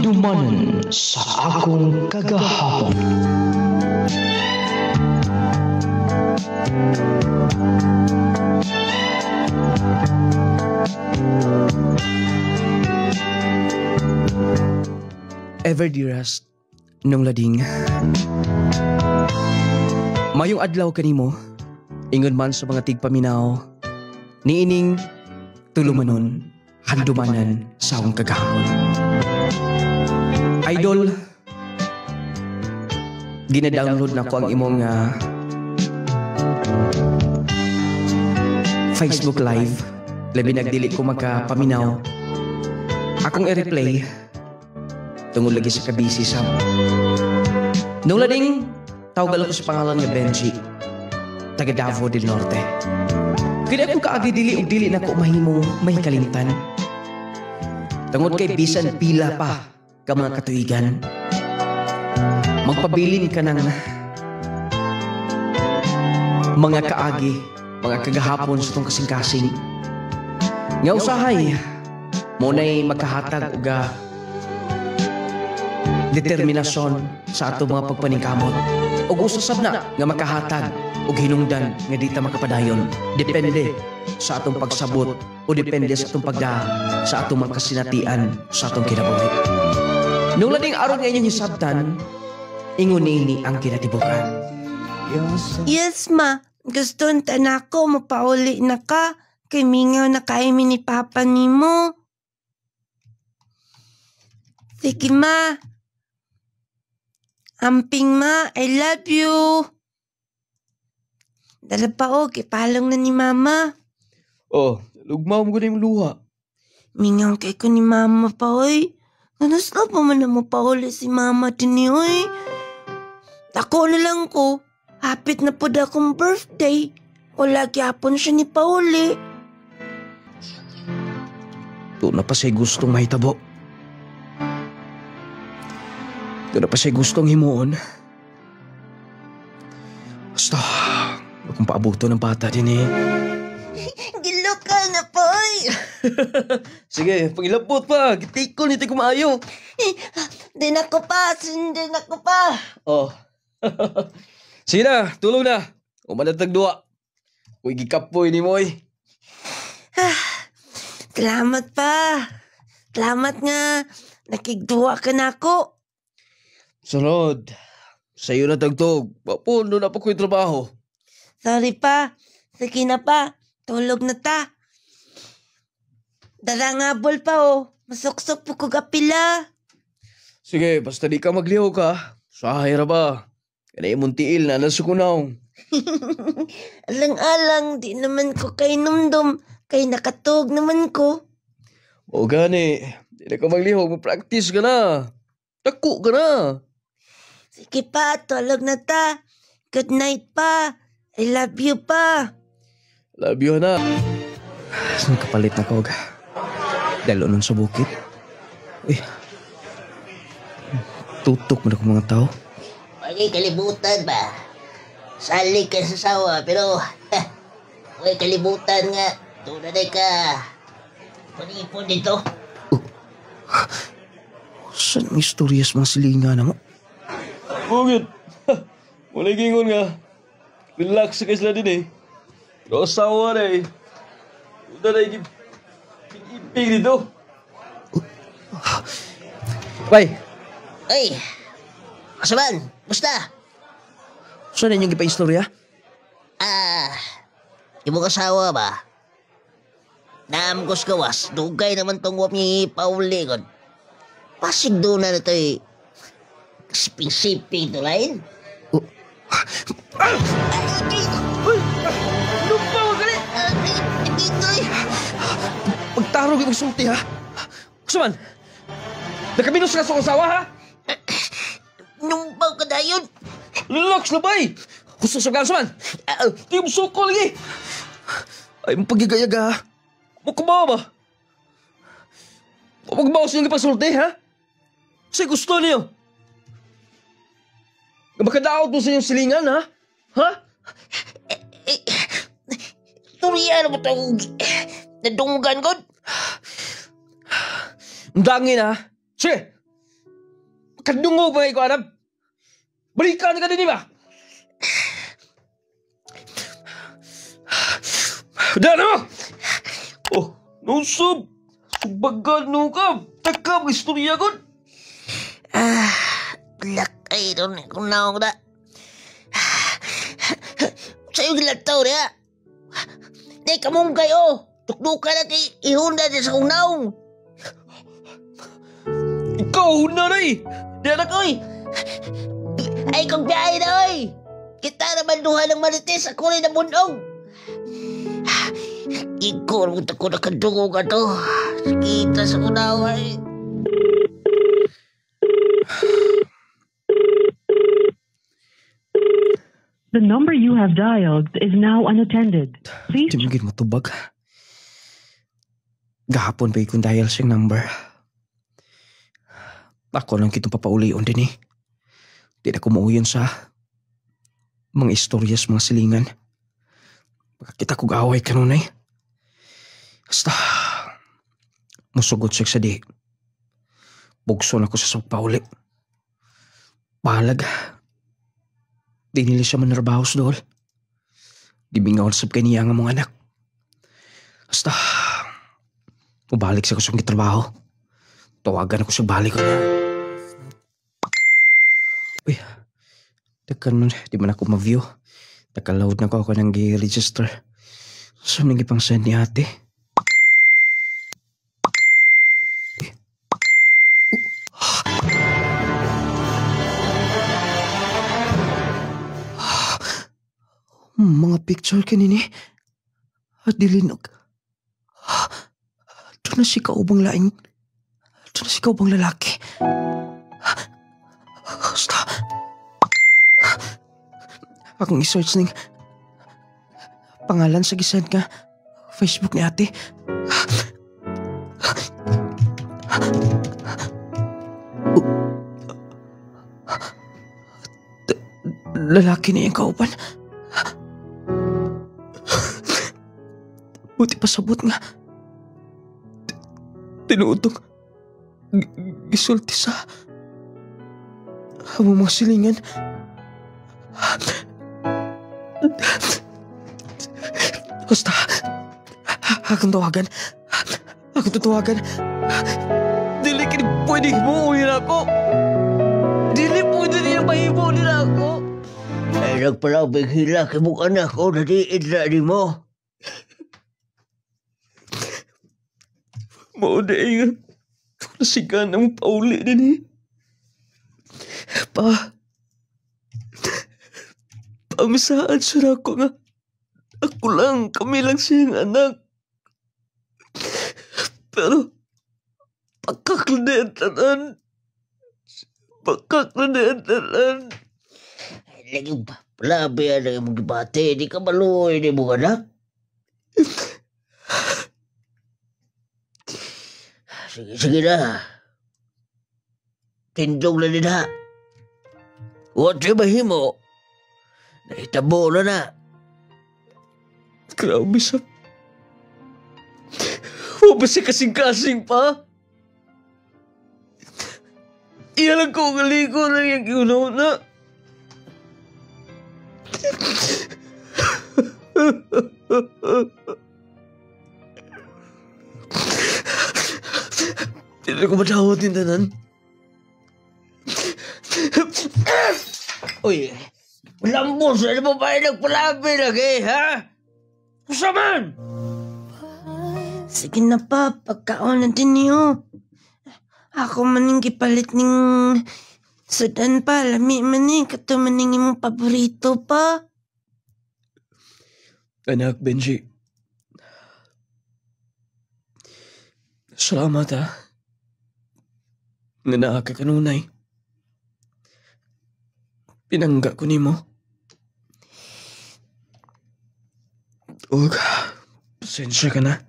Handumanan sa akong kagahapon. Ever dearest, nung lading. Mayong adlaw kanimo, ingon man sa mga tigpaminaw, niining tulumanon, handumanan sa akong kagahapon. Idol, gina-download na ko ang imong Facebook Live, labi nagdili ko magkapaminaw. Akong i-replay, tungod lagi sa kabisi sa nung lading, tawagal ko sa pangalan nga Benji, taga Davao del Norte. Kaya akong kaagi dili o dili na ko mahimong may kalimtan. Tungod kay bisan pila pa ka mga katuigan, magpabilin ka ng mga kaagi, mga kagahapon sa itong kasing-kasing. Nga usahay, muna'y magkahatag o determinasyon sa ato mga pagpaningkamot. O usasab na nga makahatag o hinungdan nga di ta makapadayon. Depende sa atong pagsabot o depende sa atong sa atong magkasinatian sa atong kinabuhi. Nung lading aron nga inyong hisabtan, ingon ni ang kinatibukan. Yes, ma. Gusto na ko mapauli na ka. Kay mingaw na kaimi ni Papa ni mo. Sige, ma. Amping, ma. I love you. Dala pa o, kipalong na ni Mama. Oh, lugmaw mo ko na yung luha. Mingaw kay ko ni Mama pa, oy. Nanas na pa man na mapauli si Mama din ni, oy. Ako na lang ko. Hapit na po da akong birthday. O lagi hapon siya ni Pauli. Doon na pa siya gustong mahitabo. Doon na pa siya gustong himuon. Basta, kung paabuto ng bata din eh. Gilo ka na po, oy. Sige, pangilapot pa. Gitikol nito kumayo. Din ako pa, sindin ako pa. Oh. Sige na, tulog na. Umanatag duwa. Uy, gikapoy ni Moy. Salamat pa. Salamat nga. Nakigduwa ka na ako. Sunod. Sa'yo na tagtog. Papuno na pa ko yung trabaho. Sorry pa. Sige na pa. Tulog na ta. Darangabol pa oh. Masuksok po ko kapila. Sige, basta di ka magliho ka. Sahay ra ba? Kanay mong tiil na nasukunaw. Alang-alang, di naman ko kay numdum. Kay nakatog naman ko. O gani, di na ka maglihog, mag-practice ka na. Taku ka na. Sige pa, tulog na ta. Good night pa. I love you pa. Love you na. Saan kapalit na kog? Dalo nun sa bukit. Uy, tutok mo na kong mga tao. Huwag kalibutan ba? Sali ka sa sawa, pero huwag kalibutan nga. Tunay ka. Panipon dito. Saan ang istorya sa mga silingan na mo? Bugit. Mulay gingon nga. Relax ka sila din eh. Pero asawa na eh. Una na ipig dito. Bay! Ay! Kasaban, basta? Saan na inyong ipa-istorya? Yung asawa ba? Naamgos gawas, dugay naman tong wap ni Pauli kon. Pasig doon na ito eh. Siping-siping to lain. Lupaw ka rin! Dito eh. Pagtarog yung sulti ha? Kusaman? Nakaminos ka sa asawa ha? Numpaw ka na yun. Relax na bay! Gusto sa gansaman? Di mo suko lagi! Ay, mapagigayaga ha? Makabawa ba? Mapagbawas niyo nga pasulti ha? Kasi gusto niyo. Makadaot mo sa inyong silingan ha? Ha? Turiya na mo itong nadunggan ko. Ang dangin ha? Sige! Kadungo ba ko, Adam? Balikan ka din ba? Dano! Oh, nusub! Subagan no ka! Takam istorya ko! Lakay ron kung naong na. Sa'yo gilataw niya. Di kamong kayo. Tukduka na kay ihunda niya sa kunaong. Ikaw na na eh! Dara ko eh. Ay kong biyahe na oy. Kita naman duha ng marites. Ako rin na bundong. Ikaw rin ako nakadungo ka to. Kita sa kunaong ay. The number you have dialed is now unattended. Please. Di magiging matubag. Gahapon pa ikong dial siyang number. Ako lang kitong papaulion din eh. Di na kumuuyon sa mga istorya sa mga silingan. Pagkakita ko gaway kanunay. Basta, musugot siya sa di. Bugso na ko sa pauli. Balag. Di nila siya manarbahos dool. Gibingawan sab kay niya nga mga anak. Basta, mubalik siya ko sa trabaho. Tawagan ako sa balik ko niya. Uy, takan nun, di man ako ma-view. Takaload na ko ako ng gi-register. Saan nang ipang send ni ate? Mga picture kanini. At dilinog. Doon na si kaubang laing. Doon na si kaubang lalaki. Basta. Akong isearch ng pangalan sa gisend nga Facebook ni ate. Lalaki na yung kauban. Buti pasabot nga. Tinuotong gisulti sa hamong mga silingan. Basta, akong tawagan. Akong tatawagan. Dili kini pwede himuin ako. Dili pwede niya mahimu nila ako. Ay nagpalabing hila kay mong anak ko na diin na ni mo. Mauna nga. Nasigan ang pauli din eh. Pamisaan siya ako nga. Ako lang, kami lang siyang anak. Pero, pagkaklunetanan. Lagi palabi yan ang mong gibate. Di ka maluoy ni mong anak. Sige na. Tindong na din ha. Huwag siya mahimo. Nahitabo na. Grabe siya. Huwag ba siya kasing-kasing pa? Iyalang ko ngaligo lang yung kiunaw na. Hindi ko matawad yung tanan. Uy, lambos na naman ba nagpalabi lagi, ha? Kusaman! Sige na pa, pagkaon na din niyo. Ako maning gipalit ning sudan pa, lami maning kato maning imong paborito pa. Anak, Benji. Salamat ha. Nga naa ka kanunay. Pinangga ko ni mo. Huwag, pasensya ka na.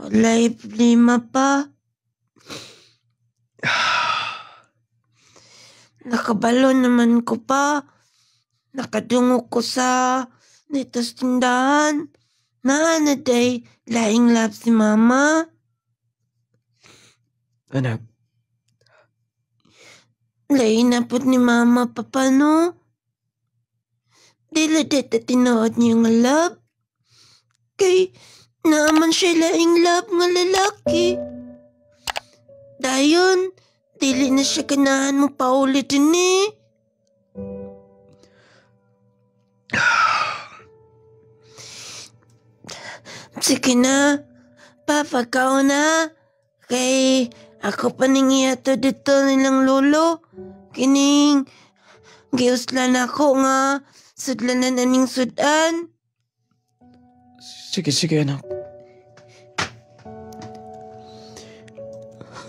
Walay problema pa. Nakabalo naman ko pa. Nakadungo ko sa dito sa tindahan. Na day, laing love si mama. Anak, Lain na po ni mama papa no. Dila dito tinood niya nga love. Kay naman siya laing love nga lalaki. Dayon, dili na siya ganahan mo pa ulit din eh. Sige na, papagaw na. Kay ako pa ningyato dito nilang lolo. Kining, giuslan ako nga, sudlan na naning sudan. Sige, anak.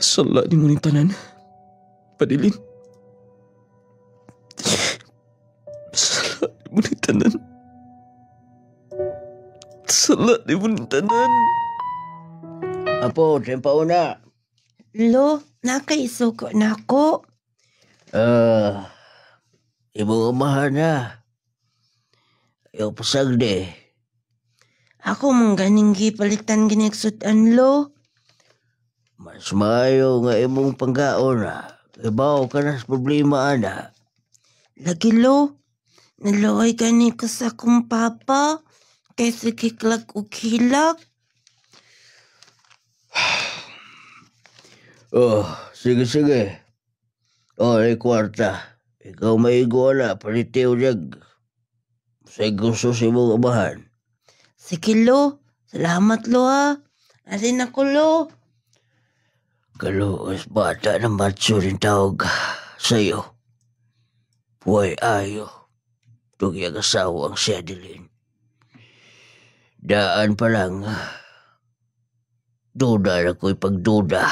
Sala ni mo ning tanan. Padilin. Sala ni mo ning tanan. Sala ni mo ning tanan. Apo, tempa una. Lo, nakaisuko na ako. Imong amahan na. Ayaw pasag de. Ako mong ganing gipalitan ginigsudan lo. Mas maayo nga imong panggaon na. Ibaw ka na sa problema ana. Lagi lo, naluoy gani ko sa akong papa. Kay sikiklag o kilak. Oh, sige. Oh, ay kwarta. Ikaw maigo na, palitiw jag. Sa gusto si mong amahan. Sige lo, salamat lo ha. Asin ako lo. Kaluos bata na macho rin tawag sa'yo. Huwag ayo. Tugiyag asawa ang siya dilin. Daan pa lang. Duda na ko'y pagduda.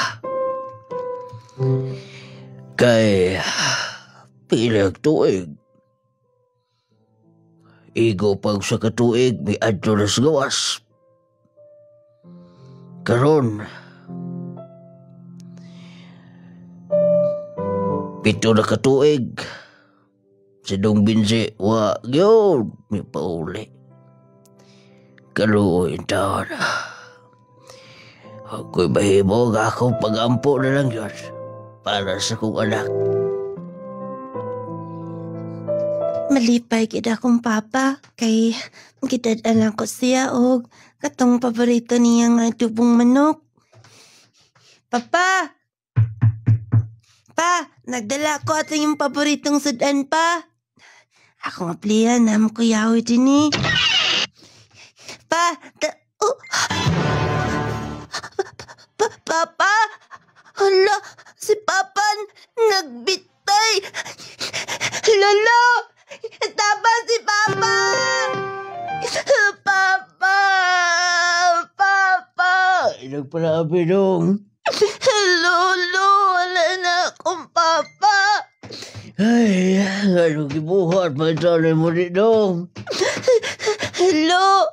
Kay pilag tuig. Igo pag sa katuig may adto na sa gawas. Karon, 7 na katuig. Si Dong Binsi, wa yun, may pauli. Kaluoy taon. Ako'y mahibog akong pagampo na lang yun para sa kong anak. Malipay gid akong papa. Kay gidadalan ko siya og katong paborito niya nga dubong manok. Papa! Pa! Nagdala ko ato yung paboritong sudan pa. Ako nga pliyan na mo kuyawi din eh. Pa! Papa! Hala! Si Papan! Nagbitay! Lolo! Tama si Papa! Papa! Papa! Nagpalabi dong. Lolo! Wala na akong Papa! Ay, ano gibuhat pa ito mo rin dong. Hello!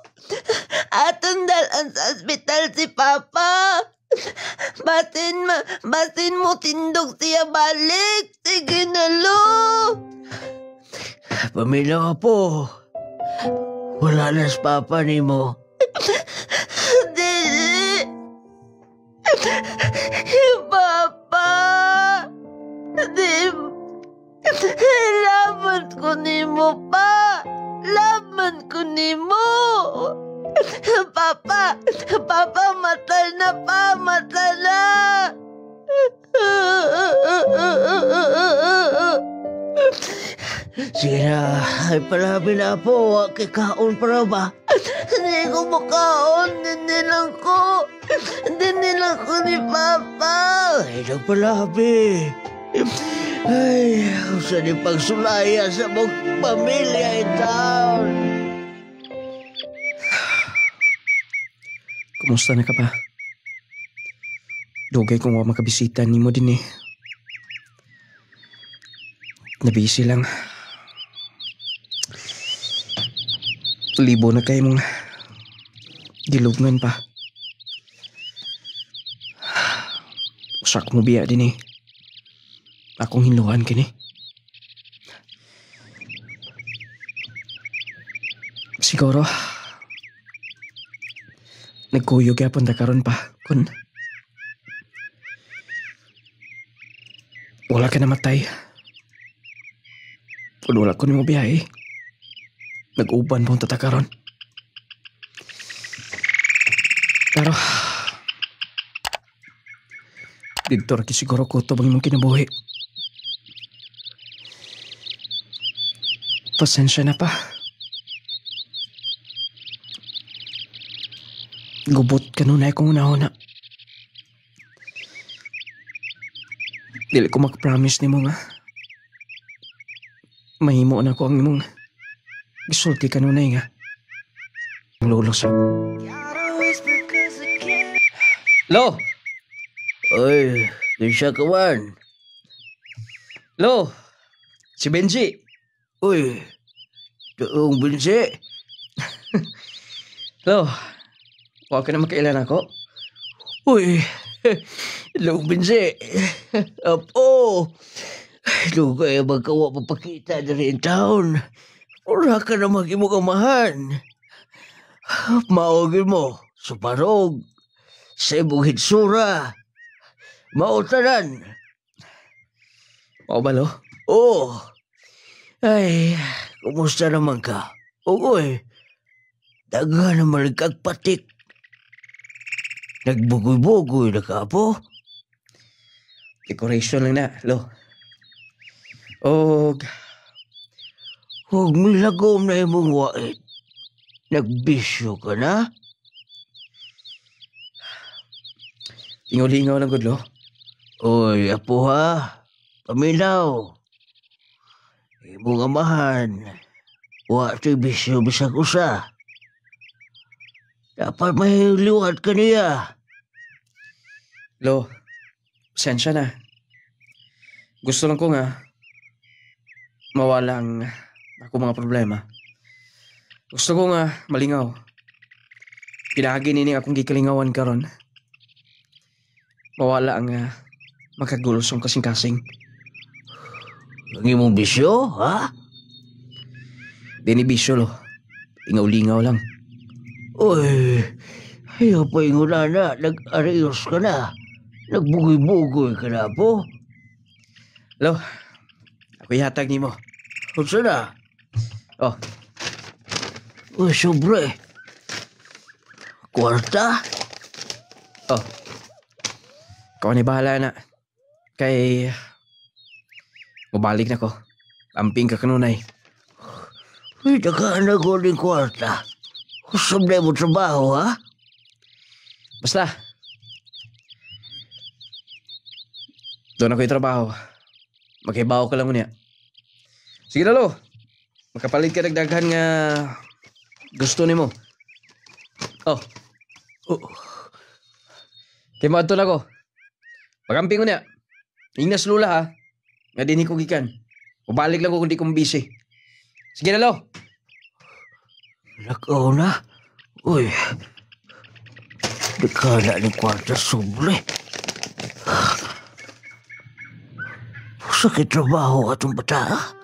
Atong dalan sa ospital si Papa! Batin mo tindog siya balik! Sige na, lo! Pamilya po. Wala na sa papa ni mo. Dili! Papa! Laman ko ni mo pa! Laman ko ni mo! Papa! Papa, matal na pa! Matal na! Sige na, ay palabi na po. Kikaon para ba? Hindi ko makaon. Dinilang ko ni Papa. Ay, nagpalabi. Ay, sa di pagsulaya sa mong pamilya itaw. Kumusta na ka pa? Dugay kung makabisita ni mo din eh. Nabisi lang. Libo na kayo mong gilugnan pa. Usak mo biya din eh. Akong hinluhan kini. Siguro, nagkuyog yapon ta karon pa. Kun wala ka namatay Kung wala ko ni mo biyahe, nag-uban pong tatakaron. Pero, dito rin siguro ko ito bang imong kinabuhi. Pasensya na pa. Gubot ka nun ay kung una-una. Dili ko mag-promise ni mo nga. Mahimo na ko ang imong gisulti ka nun ay nga. Ang lulos. Lo! Oy, siya ka man. Lo! Si Benji! Uy, doong Benji. Lo! Huwag ka na makailan ako? Uy, doong Benji. Apo. Doon kaya magkawa papakita na rin taon. Ura ka na mag-imukamahan. Maogin mo sa parog. Sa ibong hitsura. Mautanan. Oo ba, Lo? Oh. Ay, kumusta naman ka? Uy, daga naman kagpatik. Nagbugoy-bugoy na ka po. Decoration lang na, Lo. Og, Huwag milagom na imong wait. Nagbisyo ka na? lingaw-lingaw lang, good, Lo. Oy, apo ha. Paminaw. Imong amahan. Wa to'y bisyo bisag usa. Dapat may liwat ka niya. Lo, pasensya na. Gusto lang ko nga mawala ang ako mga problema. Gusto ko nga malingaw. Pinagi nini akong gikalingawan karon. Mawala ang magkagulos ang kasing-kasing. Ang imong bisyo, ha? Dini bisyo, Lo. Lingaw-lingaw lang. Uy, ayaw pa yung na. Nag-arayos ka na. Nagbugoy-bugoy ka na po. Lo, ako ihatag ni mo. Kunsa na? Oh, Uy, sobre. Kwarta? oh. Ikaw ni bahala na. Kay mabalik na ko. Amping ka kanunay. Uy, dagaan na ko ng kwarta. Kusam na mo trabaho, ha? Basta. Doon ako yung trabaho. Magkaibaw ka lang niya. Sige na, Lo. Makapalit ka nagdaghan nga gusto ni mo. Oh. Kaya maadto na ko. Pagamping ko niya. Ingnas lula ha. Nga din ko gikan. Mabalik lang ko kung di ko busy. Sige na, Lo. Lakaw na. Uy. Dekala ni kwarta sobre. Sakit trabaho atong bata.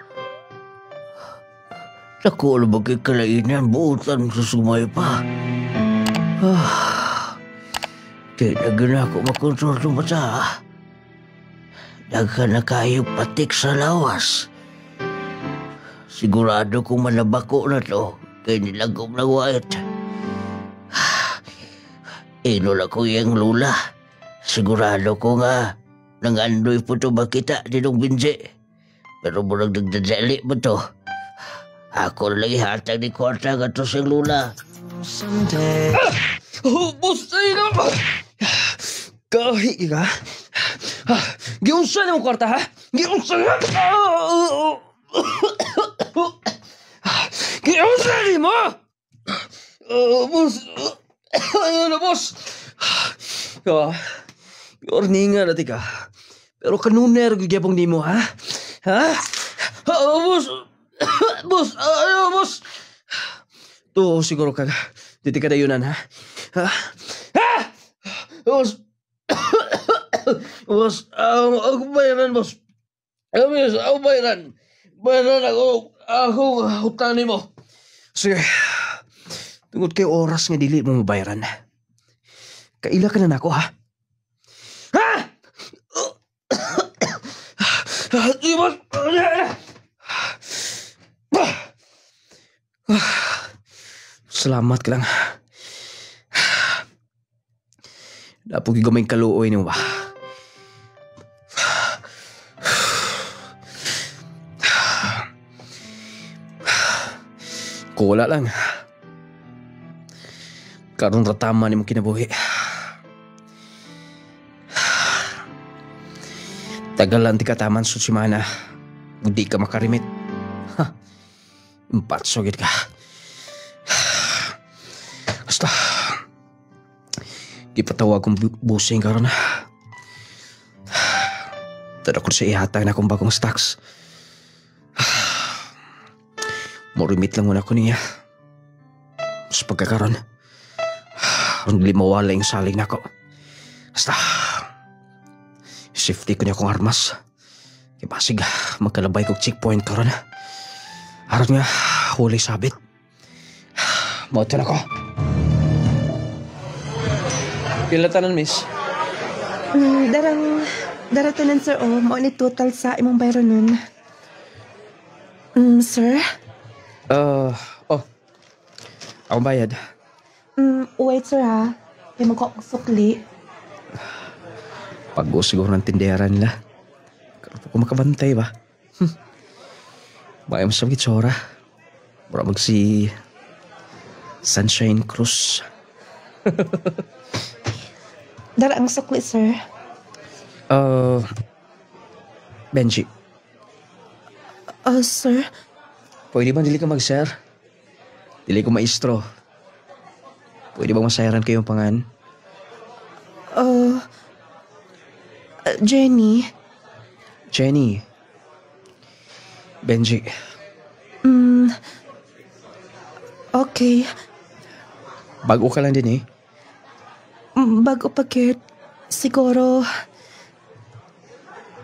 Naku, alam bagay kalainan. Buutan sa sumay pa. Di na gana ako makontrol ng bata. Daga na kayo patik sa lawas. Sigurado kung manabako na to. Kaya nilagom na white. Inol ako yung lula. Sigurado ko nga nangandoy po to makita ninong Binje. Pero murag nagdadali ba to? Ako lang ihatag ni kwarta nga to siyang lula. Bustay na ba? Kahi ka? Giunsa na mo kwarta ha? Giunsa na? Giunsa ni mo? Boss. Ayun na, boss. Orninga na tika. Pero kanuner gyapon nimo ha? Ha? Boss. Boss, boss. To siguro ka. Diti ka dayunan ha? Ha? Boss. Boss, ako bayaran, boss. Ako bayaran. Bayaran ako utang nimo. Sige. Tungod kay oras nga dili mo mabayaran. Kaila ka na nako ha? Ha? Salamat ka lang. Napog gamay kaluoy niyo ba? Kula lang. Karong ratama ni mo kinabuhi. Tagalan ti kataman sa simana. Hindi ka makarimit. Impatso gid ka. Basta. Gipatawag kong busing karon. Tada ko sa ihatag na akong bagong stocks. Morimit lang muna ko niya. Sa pagkakaroon. Hindi mawala yung saling na ako. Basta. Safety ko niya akong armas. Kaya basig, magkalabay kong checkpoint karon. Harap nga, huli sabit. Mautin ako. Pilatanan, miss? Daratanan, sir, o. Mao ni total sa imong bayro nun. Sir? Akong bayad. Wait, sir, ha. Kaya magkakasukli. Pag-go siguro ng tindera nila. Kaya ko makabantay ba? Baka masabit sora. Mura si Sunshine Cruz. Dara ang sukli, sir. Benji, Sir? pwede ba dili ka mag-share? Dili ko maestro. Pwede bang masayaran kayong pangan? Jenny? Jenny. Benji. Okay. Bago ka lang din eh. Bago pa, Kurt. Siguro,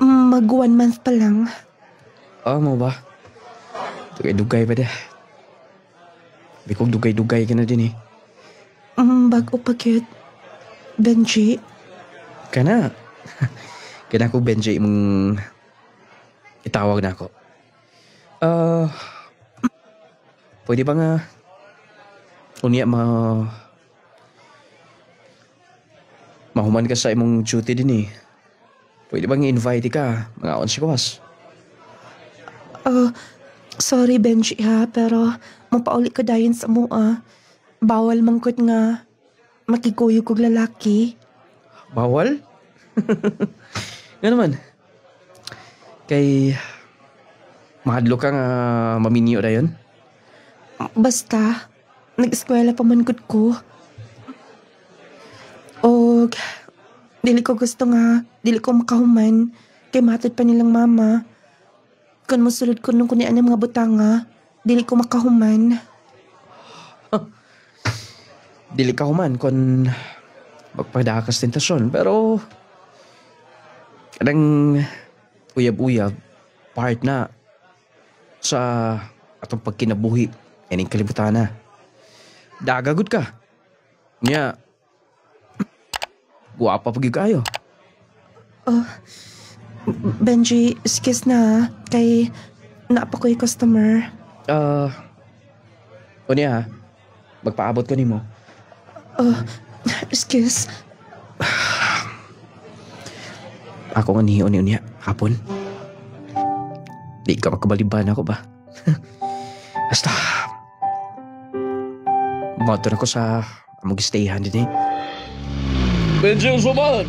mag 1 month pa lang. Mo ba? Dugay-dugay ba dah? Bikog dugay-dugay ka na din eh. Bago pa, Kurt. Benji. Kana. Kana ko Benji mong itawag na ako. Pwede ba nga unya mahuman ka sa imong duty din eh. Pwede bang i-invite ka? Mga 11 kawas. Sorry, Benji, ha, pero mapauli ka dayon sa mua. Bawal mangkot nga makikuyo kog lalaki. Bawal? Nga naman. Kay mahadlo ka nga maminyo na yun? Basta, nag-eskwela pa man gud ko. Og, dili ko gusto nga, dili ko makahuman, kay matod pa nilang mama. Kung masulod ko nung kunian ng mga butanga, dili ko makahuman. Dili ka human kung magpadakas tentasyon. Pero, kadang uyab-uyab, part na sa atong pagkinabuhi. Yaning kalibutan na. Dagagod ka. Nya, guwapa pag kayo. Benji, excuse na, kay naapa ko yung customer. Unya, magpaabot ko nimo. Excuse. Ako nga niyo niya hapon. Di ka makabaliban ako ba? Basta, motor ako sa mag-stayhan din eh. Benji Usuman!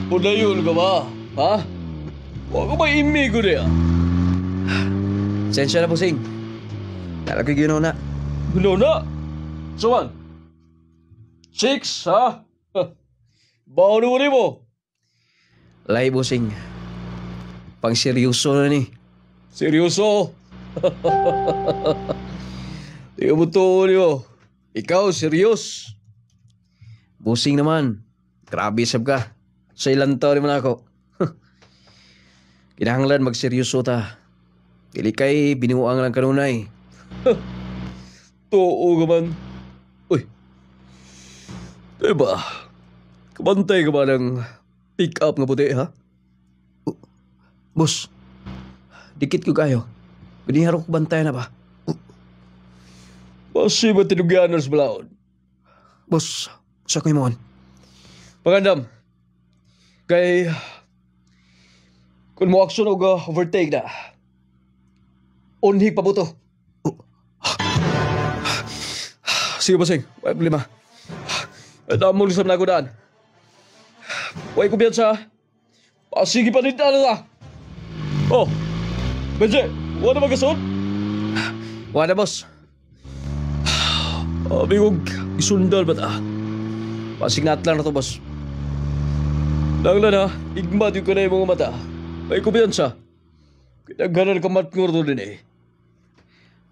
Udayon ka ba? Ha? Huwag ko ba imigo niya? Sensya na, Busing. Talagay ginaw na. Gino na! Suman! 6, ha? Baon mo rin mo? Lay, Busing. Pang seryoso na ni. Seryoso? Di mo to niyo. Ikaw, serious? Busing naman. Grabe sab ka. Sa ilang taon naman ako. Kinahanglan magseryoso ta. Dili kay binuang lang kanunay. Too ka man. Uy. Diba? Kabantay ka ba ng pick up nga puti, ha? Boss, dikit ko kayo. Biniharo ko bantay na ba? Pasi ba tinugyanan sa balaod? Boss, sa ko imoon. Pangandam. Kay... Kung mo aksyon o overtake na, unhig pa buto. Sige, Basing. May problema. At among lisam na ako daan. Huwag kumpiyansa. Sige pa rin na. Oh, Benji, wala magason? Wala, boss. Abing isundal ba ta? Pasignat lang na to, boss. Langlan ha, igmat yung kanay mga mata. May kumpiyansa. Kinaghanan ka matngur to din eh.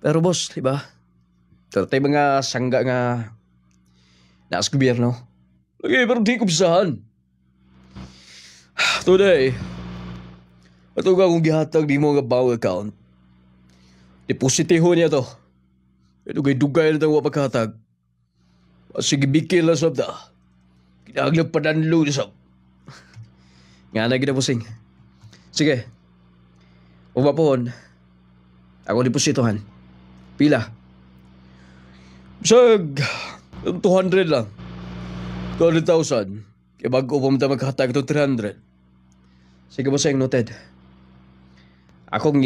Pero boss, di ba? Tayo mga sangga nga naas gobyerno. Lagi, pero di kumpisahan. Today, ato ka kung gihatag di mo nga bank account. Depositiho niya to. Ito kay dugay na itong wapaghatag. Sige, bikil na sabda. Kinaglang padanlo ni sab. Nga na ginabusing. Sige. Umapon. Ako depositohan. Pila? Sag, 200 lang. 200,000. Kaya bago pa mo maghatag itong 300. Sige, bossing, noted. Akong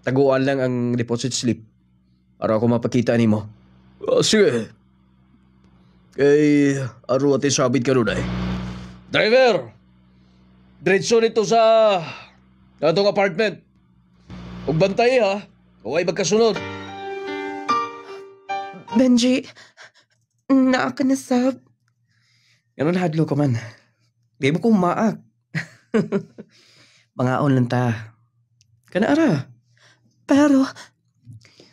taguan lang ang deposit slip para ako mapakita ni mo. Sige. Kay aro ati sabit ka nun ay. Driver! Diretso nito sa atong apartment. Huwag bantay ha. Huwag magkasunod. Benji, naa ka na sab. Ganun hadlo ka man. Di mo kong maak. Mangaon lang ta. Kanaara. Pero,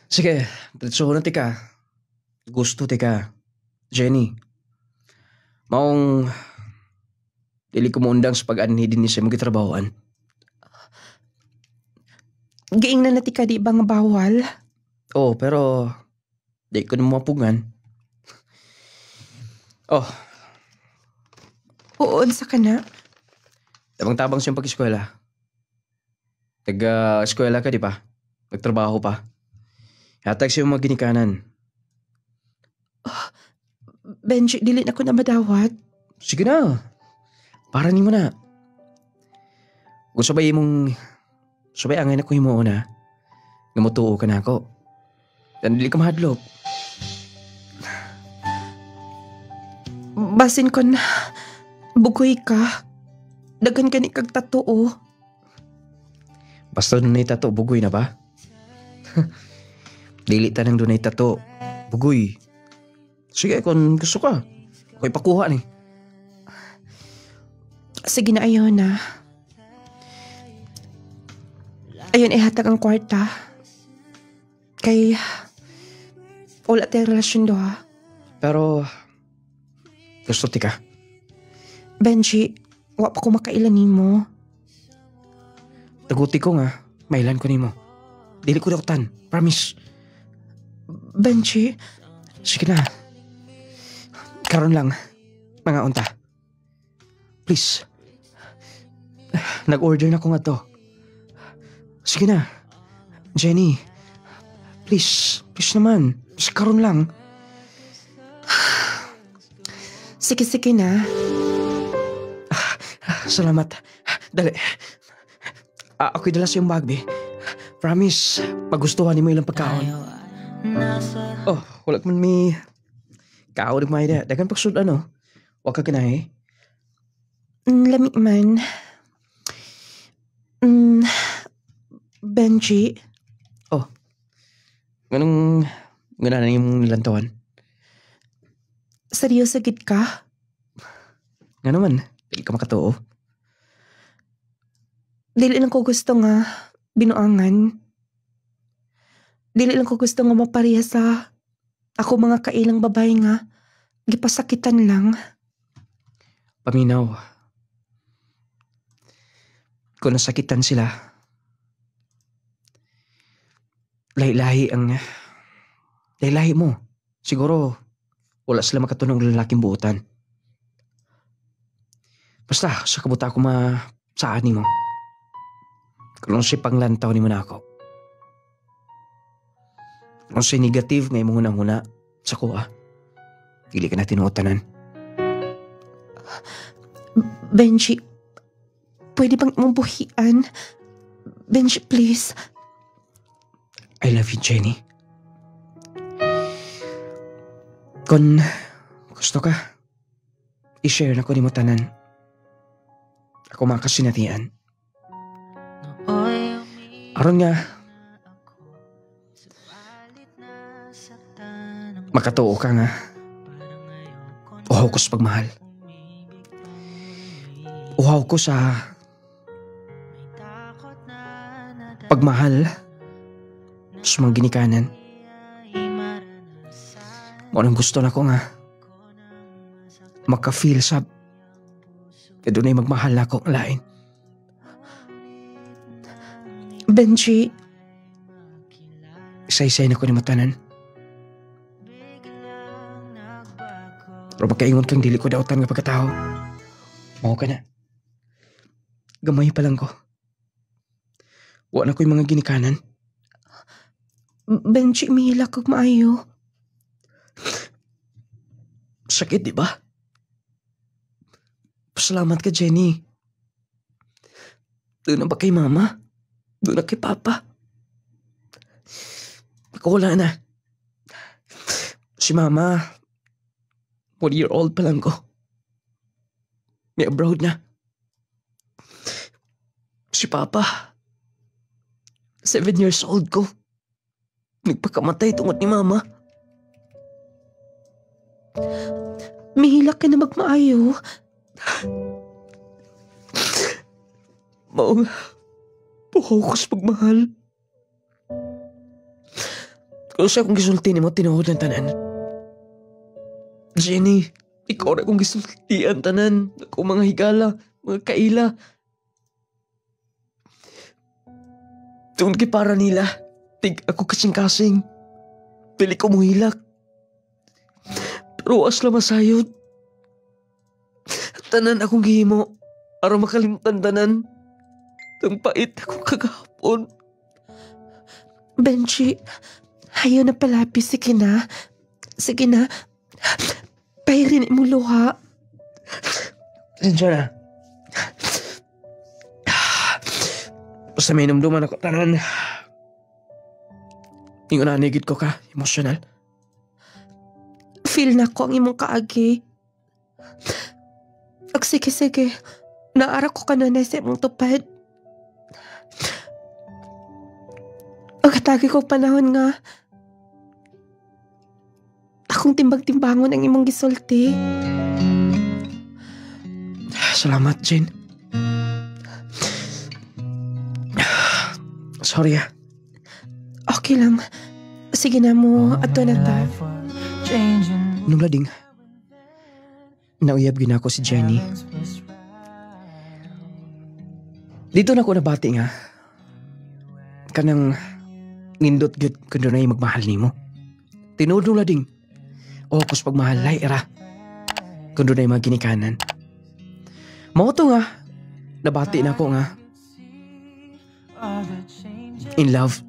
Sige, diretso na tika. Gusto tika. Jenny. Maong dili ko muundang sa pag-anhi din ni siya magitrabahoan. giing na nati ka di ba nga bawal? Oh, pero di ko na mapungan. Oh, Uod sa kana. tabang-tabang siyang pag-eskwela. Nag-eskwela ka, di ba? Nagtrabaho pa. Hatag siyang mga ginikanan. Benji, dili na ko na madawat. Sige na. Para ni mo na. Kung sabay angay na ko himo na, namutuo ka na ako. Dan dili ka mahadlok. Basin ko na, bugoy ka. Dagan ka ni kag tatuo. Basta dunay tato, bugoy na ba? Dili tanang dunay tato, bugoy. Sige, kung gusto ka. Ako'y pakuha ni. Sige na, ayaw na. Ayun, ihatag ang kwarta. Kay, wala tayong relasyon do ha. Pero, gusto ti ka. Benji, wa pa ko makailanin mo. Taguti ko nga, mailan ko ni mo. Dili ko dakutan, promise. Benji, Sige na. Karon lang, mga unta. Please. Nag-order na ko nga to. Sige na. Jenny. Please. Please naman. Please karon lang. sige na. Salamat. Dali. Ako'y dala sa yung bag, be. Promise. Magustuhan ni mo ilang pagkaon. Oh, wala ka man may kaon ng mga dagan pagsud ano. Huwag ka kinahe. Lami man. Benji, Ganong na yung nilantawan. seryoso gid ka? Nga naman, dili ka makatuo. Dili lang ko gusto nga binuangan. Dili lang ko gusto nga mapareha sa ako mga kailang babae nga gipasakitan lang. Paminaw. Kung nasakitan sila, lahi-lahi mo. Siguro, wala sila makatunong lalaking buutan. Basta, sa kabuta ako saan ni mo. Kung si panglantaw ni mo na ako. Kung sa'y negative ngay mong unang-una sa kuha, dili ka na tinuotanan. Benji, pwede bang imong buhian? Benji, please. I love you, Jenny. Kung gusto ka, i-share na ko ni mo tanan. Ako makasinatian. Aron nga, makatuo ka nga. Uhaw ko sa pagmahal. Uhaw ko sa pagmahal sa mga ginikanan. Anong gusto na ko nga maka-feel sa doon ay magmahal na ako ang lain. Benji, Isa-isay na ko ni matanan. Pero magkaingon kang dili ko daotan nga pagkatao. Mao ka na. Gamay pa lang ko. Wa na ko'y mga ginikanan. Benji, mihila kag maayo. Sakit, di ba? Pasalamat ka, Jenny. Doon na ba kay mama? Doon na kay papa? Ako wala na. Si mama, 1-year-old pa lang ko. May abroad na. Si papa, 7 years old ko. Nagpakamatay tungod ni mama. Mihila ka na magmaayo. Mao nga, buhaw ko sa pagmahal. Kung siya kung gisulti ni mo, tinuod ng tanan. Jenny, ikaw na kung gisulti ang tanan. Ako mga higala, mga kaila. Tungod kay para nila, tig ako kasing-kasing. Pili ko muhilak. Pero asla masayod. Tanan akong gihimo, aron makalimutan tanan. Tang pait akong kagahapon. Benji, ayaw na palapis. Sige na. Sige na. Pairin mo luha. Sensya na. Basta may numduman ako tanan. Yung nanigid ko ka, emosyonal. Feel na ko ang imong kaagi. Ag sige. Naara ko kanunay sa imong tupad. Agatagi ko panahon nga. Akong timbang-timbangon ang imong gisulti. Salamat, Jen. Sorry ah. Okay lang. Sige na mo, ato na ta. Nung lading, nauyab gina ko si Jenny. Dito na ko nabati nga. Kanang nindot gyud kun dunay magmahal nimo. Tinuod nung lading. O kus pagmahal lay era. Kun dunay mga ginikanan. Mao to nga. Nabati na ko nga. In love.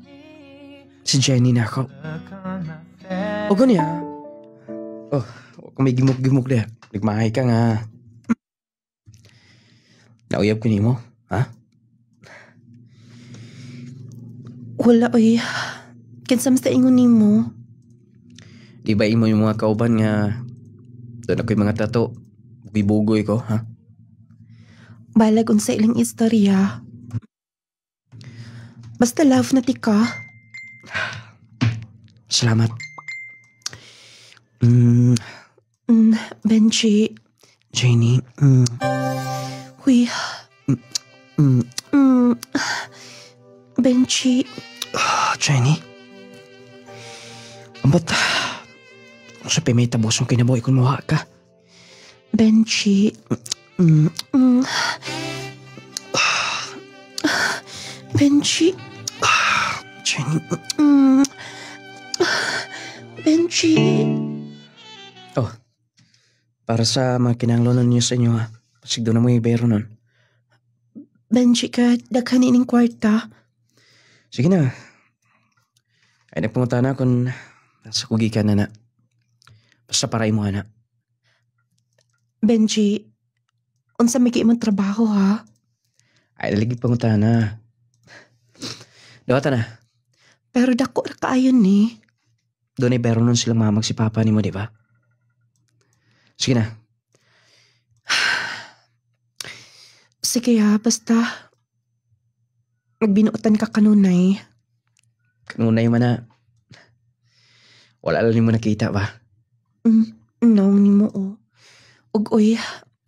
Si Jenny na ako. O ganya. Oh, kung may gimuk-gimuk na. Nagmahay ka nga. Nauyab ko nimo, ha? Wala, oy. Kinsam sa ingon nimo. Gibain mo yung mga kauban nga doon ako'y mga tato. Bibugoy ko, ha? Balag unsa ilang istorya. Basta love na tika. Salamat. Benji. Jenny. Huy. Benji. Jenny. Ambot. Sa may tabos yung kinabuhi kung muha ka. Benji. Benji. Jenny. Benji. Oh. Para sa mga kinanglonan niyo sa inyo, ha? Pasigdo na mo yung ibero nun. Benji ka, daghan ining kwarta. Sige na. Ay nagpunta na kung nasa kugikan na na. Basta paray mo na. Benji, unsa may imong trabaho ha? Ay naligi pangunta na. Dawata na. Pero dako ra kaayo ni. Doon ay pero nun silang mamag si papa ni mo, di ba? Sige na. Sige ha, basta magbinuotan ka kanunay. Kanunay man na. Wala lang mo nakita ba? Naong ni mo o. Ug oy,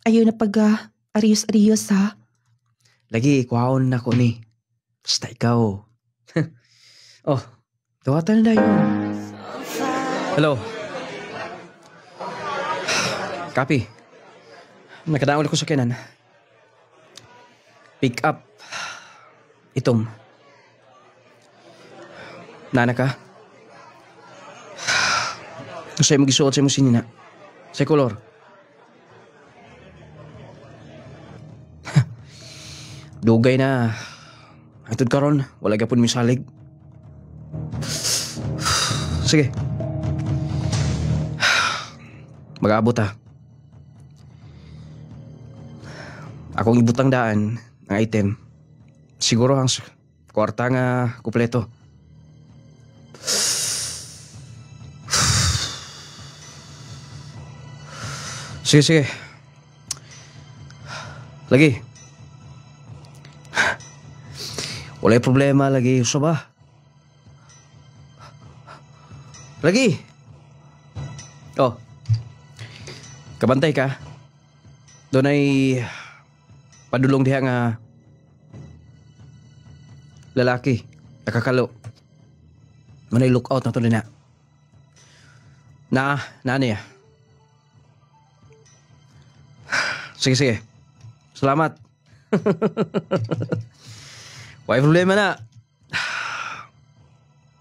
ayaw na pag arios-arios ha. Lagi, kuhaon na ko ni. Basta ikaw. Oh, tawatan na tayo. Hello. Copy. Nakadaon ako sa kanan. Pick up. Itom. Nana ka? Sa'yo mo gisuot sa'yo mo sinina. Sa'yo kolor. Dugay na. Atod karon, wala gapon mi salig. Sige. Mag-aabot ha. Akong ibutang daan ng item. Siguro ang kwarta nga kumpleto. Sige. Lagi. Walay problema lagi. Usa ba? Lagi. Oh. Kabantay ka. Doon ay padulong diha nga lalaki. Nakakalo. Manay lookout na to na. Na niya. Sige. Salamat. Why problema na.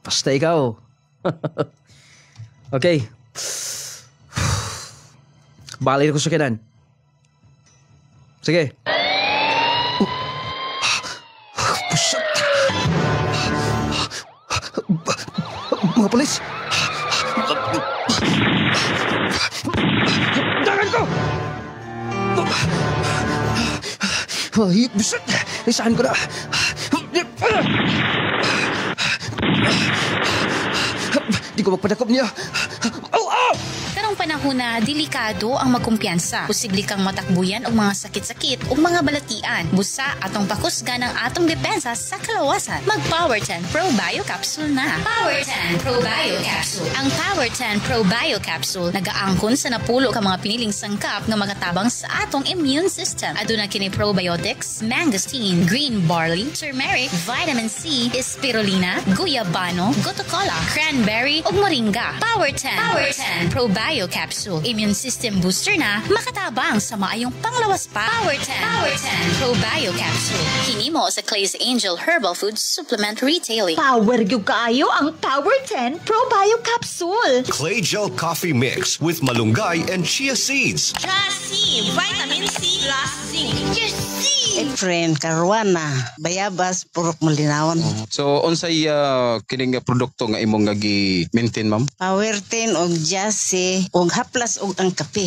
Basta ikaw. Okay. Balik ko sa kanan. Sige. Pusat. Mga polis. Dagan ko! Ay, pusat. Isahan ko na. Di ko magpadakop niya. Karong panahon na delikado ang magkumpiyansa. Posible kang matakbuyan og mga sakit-sakit o mga balatian. Busa atong pakusgan ang atong depensa sa kalawasan. Mag Power 10 Pro Bio Capsule na. Power 10 Pro Bio Capsule. Ang Power 10 Pro Bio Capsule nagaangkon sa napulo ka mga piniling sangkap nga magatabang sa atong immune system. Aduna kini probiotics, mangosteen, green barley, turmeric, vitamin C, spirulina, guyabano, gotocola, cranberry ug moringa. Power 10 Pro Bio Capsule. Immune system booster na makatabang sa maayong panglawas pa. Power 10 Pro Bio Capsule. Hinimo sa Clay's Angel Herbal Food Supplement Retailing. Power yung kaayo ang Power 10 Pro Bio Capsule. Clay Gel Coffee Mix with malunggay and chia seeds. C, vitamin C plus zinc. Efren, Caruana, Bayabas, Purok Malinawan. So, unsay kining produkto nga imong gi-maintain, ma'am? Power 10 og Jase, og haplas og ang kape.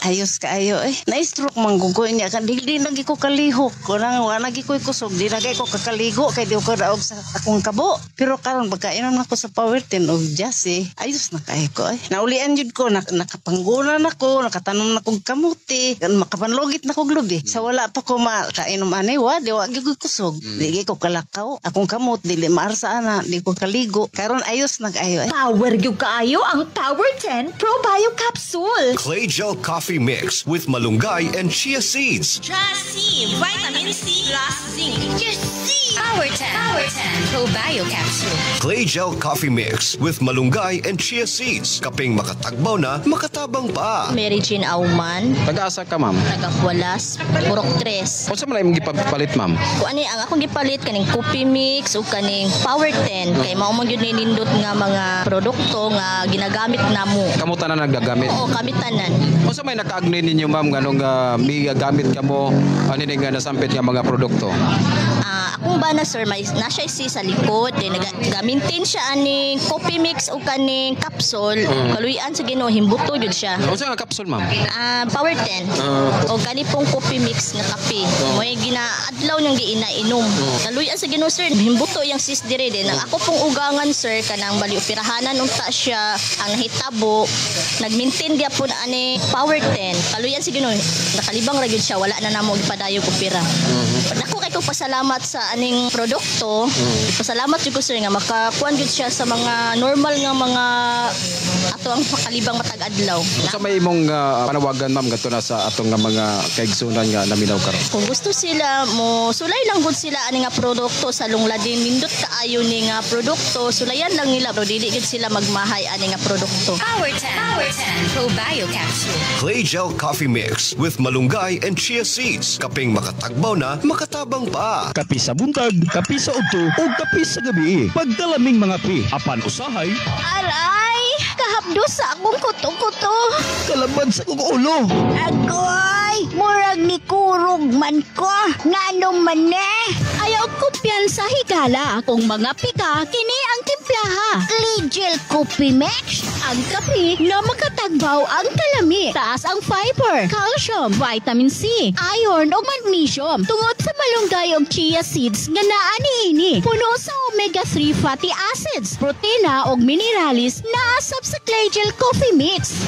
Ayos kaayo eh. Na-stroke manggugoy niya kan di lagi ko kalihok. Kunang wala lagi ko kusog, di lagi ko kakaligo kay di ko daog sa akong kabo. Pero karon pagkainom nako sa Power 10 og Jase, ayos na kaayo ko eh. Naulian jud ko nakapanggunan ako, nakatanom na kog kamuti, makapanlogit na kog lubi. Sa wala pa ko kainom ani wa di wa gyud kusog. Di ko kalakaw. Akong kamot dili maarsa ana, di ko kaligo. Karon ayos na kaayo eh. Power yung kaayo ang Power 10 Pro Bio Capsule. Clay Gel Coffee Mix with malunggay and chia seeds. C, vitamin C plus zinc. Power 10 Pro Bio Capsule. Clay Gel Coffee Mix with malunggay and chia seeds. Kaping makatagbaw na, makatabang pa. Mary Jean Auman, Taga-asa ka, ma'am? Tagapualas, Purok 3. Unsa man imong gipalit, ma'am? Kung ani ang akong gipalit kaning coffee mix o kaning Power 10 kay mao man gyud nindot nga mga produkto nga ginagamit namo. Kamo tanan nagagamit? Oo, kami tanan. Unsa may nakaagni ninyo, ma'am, nganong may gamit kamo ani nga nasampit nga mga produkto? akong bana sir may na siya sa likod din nagamintin siya aning coffee mix o kaning capsule. Kaluyan sa Ginoo himbuto jud siya. Unsa nga capsule ma'am? Power 10. O gani pong coffee mix nga kape. Moy ginaadlaw niyang giinainom. Kaluyan sa Ginoo sir himbuto yang sis dire din. Ako pong ugangan sir kanang bali operahanan unta siya ang hitabo nagmintin dia pud ani Power 10. Kaluyan sa Ginoo nakalibang ra gyud siya wala na namo gipadayo ko pira. Nako kay ko pasalamat sa aning produkto. Pasalamat jud ko sir nga makakuan jud siya sa mga normal nga mga ato ang pakalibang matag adlaw. Sa may imong panawagan ma'am gadto na sa atong nga mga kaigsunan nga naminaw karon. Kung gusto sila mo sulay lang gud sila ani nga produkto sa lungladin nindot kaayo ni nga produkto sulayan lang nila bro dili gid sila magmahay ani nga produkto. Power 10 Probio Capsule. Clay Gel Coffee Mix with malunggay and chia seeds. Kaping makatagbaw na, makatabang pa. Kapi sa buntag, kapi sa udto, o kapi sa gabi. Pagdalaming mga pi, apan usahay. Aray! Kahapdos sa akong kuto-kuto. Kalabad sa kong ulo. Agoy! Murag ni kurog man ko. Nganong man Ayaw kumpiyansa higala. Kung mga pika, kini ang timplaha. Legel Coffee Mix. Ang kape na makatagbaw ang kalami. Taas ang fiber, calcium, vitamin C, iron o magnesium. Tungod sa malunggay o chia seeds nga naa niini. Puno sa omega-3 fatty acids, protina o mineralis na asap sa Claygel Coffee Mix.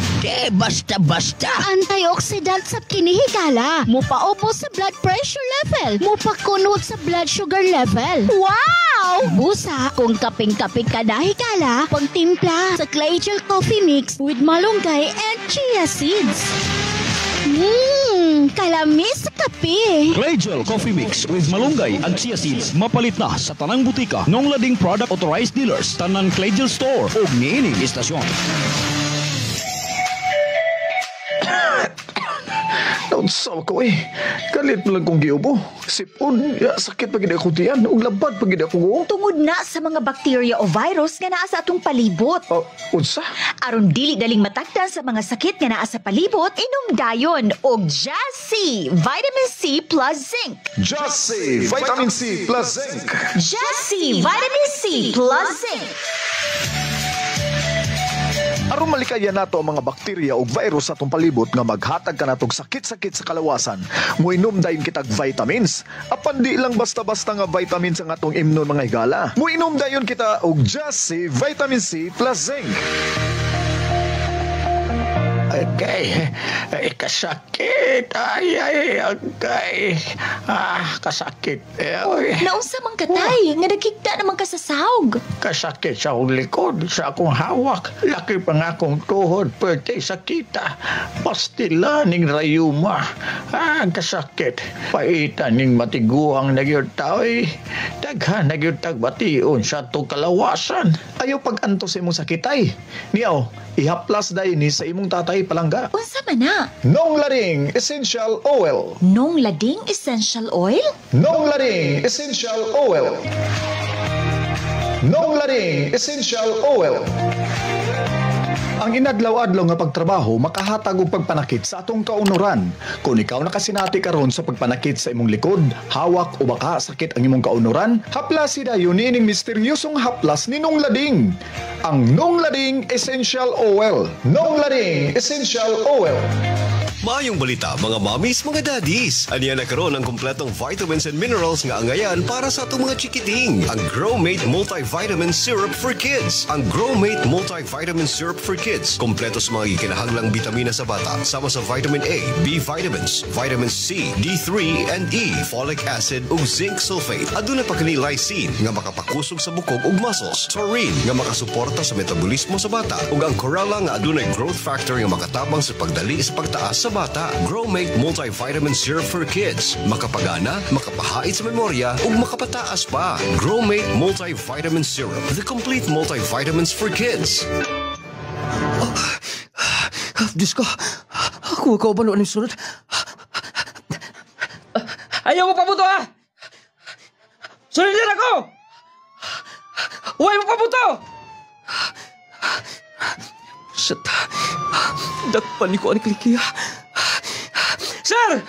Basta-basta. Antioxidant sa kinihigala. Mupaupo sa blood pressure level. Mupakunot sa blood sugar level. Wow! Busa, kung kaping-kaping ka na higala, pagtimpla sa Claygel Coffee Mix with malunggay and chia seeds. Kalamis sa kape. Claygel Coffee Mix with malunggay and chia seeds mapalit na sa tanang butika nung lading product authorized dealers tanan Claygel Store o niining istasyon. Naunsal ko Galit mo lang kong giubo. Sipon, sakit pagid ako tiyan. Ug labad pagid ako. Tungod na sa mga bakterya o virus nga naa sa atong palibot. Unsa? Aron dili daling matakdan sa mga sakit nga naa sa palibot, inom dayon og Jassy Vitamin C plus Zinc. Jassy Vitamin C plus Zinc. Jassy Vitamin C plus Zinc. Aron malikayan nato ang mga bakterya o virus sa atong palibot nga maghatag ka natong sakit-sakit sa kalawasan, muinom dayon kitag vitamins. Apan di lang basta-basta nga vitamins ang atong imnon mga higala. Muinom dayon kita og Jassy Vitamin C plus Zinc. Agay, kasakit. Ay, agay. Kasakit. Nausa man katay, nga nagkigda naman ka sa sahog. Kasakit sa akong likod, sa akong hawak. Laki pa nga akong tuhod, pwede sakita. Pastila ning rayuma. Kasakit. Paitan ning matiguang nagyod tao'y. Daghan nagyod tagbation sa itong kalawasan. Ayaw pag-anto sa imong sakitay. Niyaw, ihaplas dayon ni sa imong tatay palangga. Unsa man na? Nong Lading Essential Oil. Nong Lading Essential Oil? Nong Lading Essential Oil. Nong Lading Essential Oil. Ang inadlaw-adlaw nga pagtrabaho makahatag og pagpanakit sa atong kaunuran. Kung ikaw nakasinati karon sa pagpanakit sa imong likod, hawak o baka sakit ang imong kaunuran, haplas dayon niining misteryosong haplas ni Nong Lading. Ang Nong Lading Essential Oil. Nong Lading Essential Oil. Maayong balita mga mommies, mga daddies. Aniya na karon ang kompletong vitamins and minerals nga angayan para sa atong mga chikiting. Ang Growmate Multivitamin Syrup for Kids. Ang Growmate Multivitamin Syrup for Kids. Kompleto sa mga kinahanglang bitamina sa bata. Sama sa vitamin A, B vitamins, vitamin C, D3 and E, folic acid ug zinc sulfate. Aduna pa kini lysine nga makapakusog sa bukog ug muscles. Taurine nga makasuporta sa metabolismo sa bata. Ug ang chlorella nga adunay growth factor nga makatabang sa pagdali sa pagtaas sa bata. Growmate Multivitamin Syrup for Kids. Makapagana, makapahait sa memorya, ug makapataas pa. Growmate Multivitamin Syrup. The complete multivitamins for kids. Diyos ko, ako ba ano sunod? Ayaw mo pabuto ha! Sunod din ako! Huwag mo pabuto! Shit. Dakpan ni ko ang klikiya. Sir!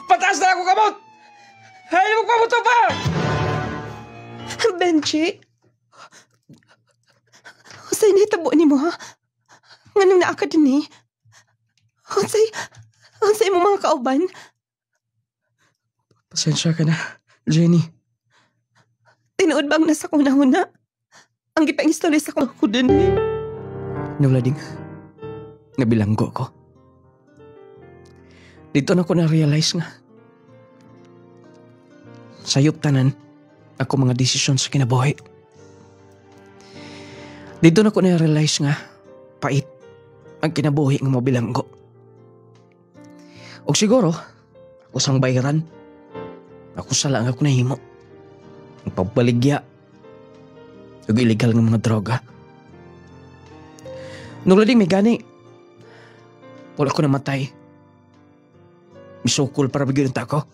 Pataas na ako kamot! Hay, magpamuto pa! Benji? Unsay nahitabo nimo ha? Nganong naa ka din eh? Unsay mo mga kauban? Pasensya ka na, Jenny. Tinuod bang nasa kuna-huna? Ang gipang-istorya sa ko din eh. Nulading, nabilanggo ko. Dito na ko na-realize nga. Sayop tanan ako mga desisyon sa kinabuhi. Dito na ko na-realize nga pait ang kinabuhi ng mabilanggo. O siguro, ako sang bayaran. Ako sala nga ako nahimo. Ang pagbaligya. Ang illegal ng mga droga. Nulading may gani. Wala ko namatay. Misukol para bigyan ng tako.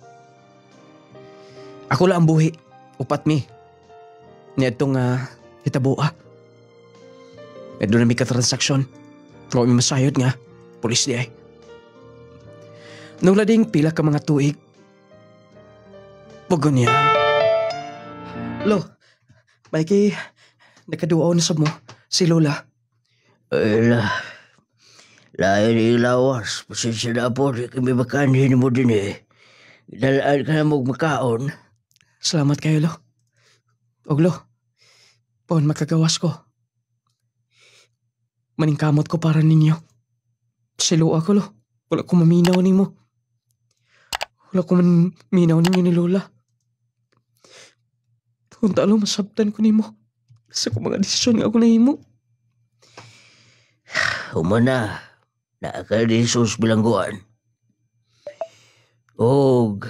Ako lang ang buhi. Upat mi. Niya itong hitabuha. E doon na may katransaksyon. Kung may masayod nga, pulis di ay. Nulading pila ka mga tuig. Pugo niya. Lo, may kay nakaduaw na sa mo, si Lola. Lain yung lawas. Pasensya na po, di kami makanin mo din eh. Dalaan ka na magmakaon. Salamat kayo, Lo. Og Lo, paon makagawas ko. Maningkamot ko para ninyo. Silo ako, Lo. Wala ko maminaw ni mo. Wala ko maminaw ninyo ni Lola. Kung talo, masabtan ko ni mo. Sa ko mga desisyon nga ako na himo. Humana, nakakalisos bilangguan. Og,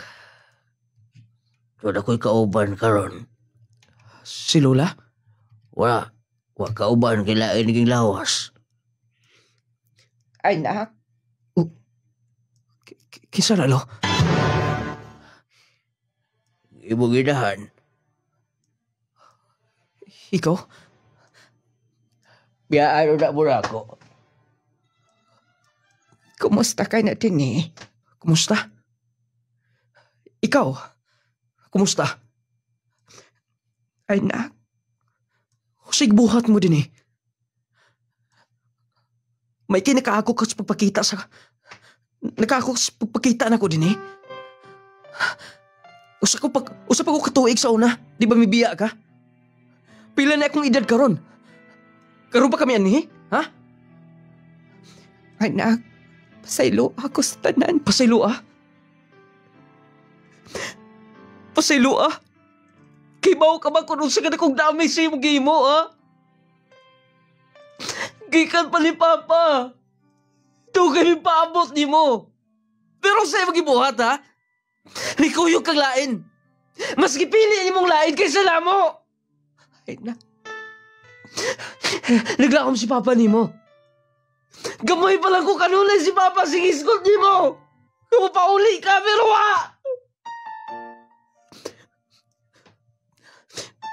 wala ko'y kauban karon. Si Lola? Wala kauban kilain naging lawas. Ay na. Kisa na, Lo? Ibong inahan. Ikaw? Biyaan na mo na ako. Kumusta ka na din eh? Kumusta? Ikaw? Kumusta? Ay na. Husig buhat mo din eh. May kinakaako ka sa pagpakita sa... Nakaako sa pagpakita na ko din eh. Usap ako katuig sa una. Di ba may biya ka? Pila na akong edad karon. Karon pa kami ani, ha? Anak, pasaylo ako sa tanan. Pasaylo ah? Pasaylo ah? Kibaw ka ba kung sa kanakong damay sa iyong gimo, ha? Gikan pa ni Papa. Dugay mi paabot ni mo. Pero sa iyong gibuhat, ha? Likuyog kang lain. Mas gipili ni mong lain kaysa lamo. Ay na. Naglakom si Papa ni mo. Gamay pa lang ko kanunay si Papa singiskot ni mo. Kung pauli ka, pero wa.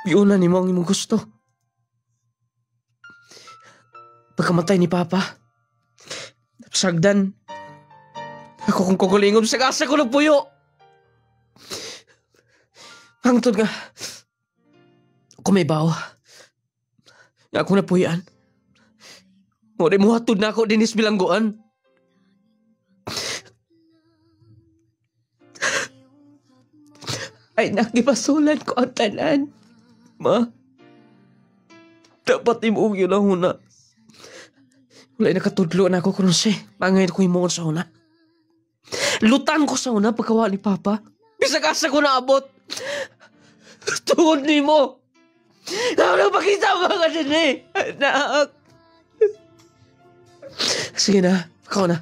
Yun na ni mo ang imong gusto. Pagkamatay ni Papa, sagdan, ako kung kukulingom sa kasa ko ng puyo. Hangtod nga, kumibaw. Nga ako napuyan. Muna mo hatod na ako dinis bilangguan. Ay nakipasulan ko ang tanan. Ma, dapat imuog yun ang huna. Wala nakatudlo na ako kung siya. Pangayin ko imuon sa huna. Lutan ko sa huna pagkawa ni Papa. Bisag asa ko naabot. Tuhod ni mo. Ano makita mo ka din eh, anak. Sige na, ikaw na.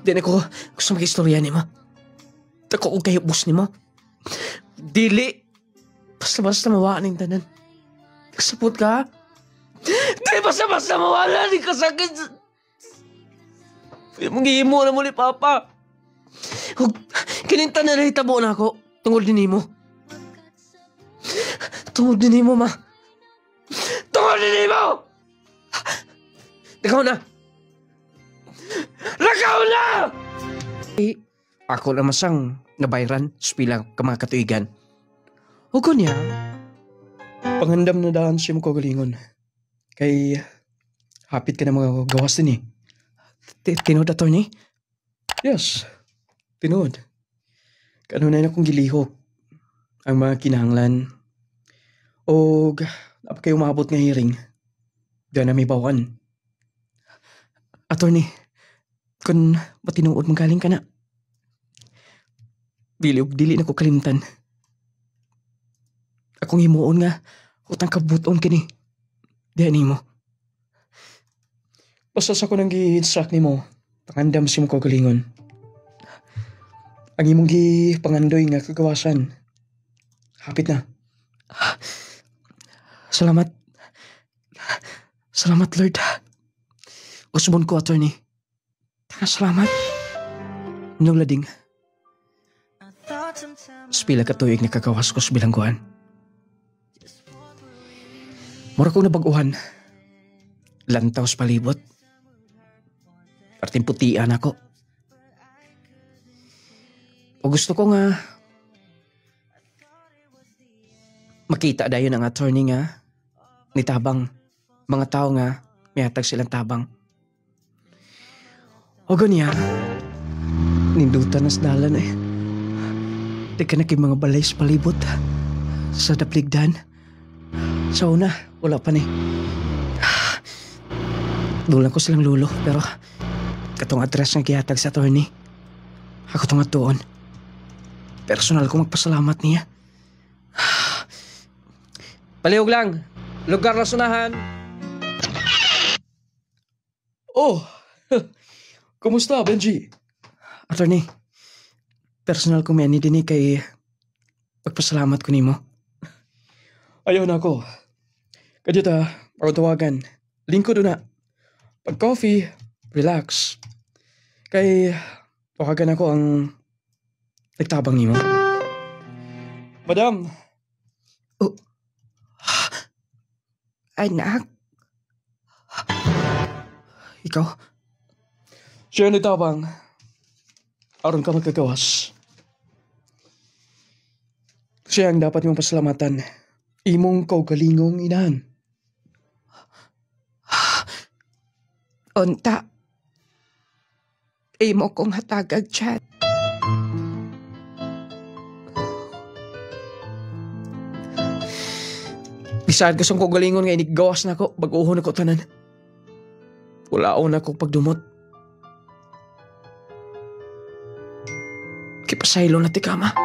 Di na ko gusto mag-istorya ni mo. Ako kong kahipos ni mo. Dili. Basta-basta mawaan ng tanan. Nagsapot ka? Di basta-basta mawala ni kasakit. Manghihimo na mo ni Papa. Kininta na nahitabo na ako. Tungod din mo. Tungod din mo, ma. Tungod din mo! Lakaw na! Lakaw na! Ako na masang nga bayran sa pilang ka mga katuigan. O kunya, panghandam na daan siya mo kagalingon. Kay hapit ka na mga gawas din Tinood attorney? Yes, tinood. Kanunay na kong gilihok ang mga kinahanglan. O dapat kayo umabot nga hearing. Diyan na may bawan. Attorney, kung matinuod magaling ka na. Dili na ko kalimtan. Akong himuon nga, utang kabuton kini. Diyan mo. Basta sa ko nang gi-instruct ni mo, pangandam si mo kagalingon. Ang imong gi-pangandoy nga kagawasan. Hapit na. Salamat. Salamat, Lord. Usbon ko, attorney. Salamat. Nulading. Spila ka tuig na kagawas ko sa bilangguan. Mura kong nabaguhan. Lantaw sa palibot. Parting putian ako. O gusto ko nga makita dayon ang attorney nga ni tabang mga tao nga may hatag silang tabang. O ganya, nindutan na sa dalan Di ka na kay mga balay sa palibot sa dapligdan. Sa una, wala pa Dulang ko silang lulo, pero katong address nga gihatag sa attorney. Ako tong atuon. Personal ko magpasalamat niya. Palihog lang. Lugar na sunahan. Oh! Kumusta, Benji? Attorney, personal ko may din kay pagpasalamat ko nimo. Ayaw na ako. Kadita, ako tawagan. Lingkod na. Pag coffee, relax. Kay tawagan ako ang nagtabang nimo. Madam! Anak? Ikaw? Siya nagtabang. Aron ka magkagawas. Siya ang dapat mong pasalamatan. Imong kaugalingong inahan. Unta. Imo kong hatagag chat. Bisaan kasong kaugalingon nga inigawas na ako. Baguhon ako tanan. Wala ako na akong pagdumot. Kipasaylo na ti kama.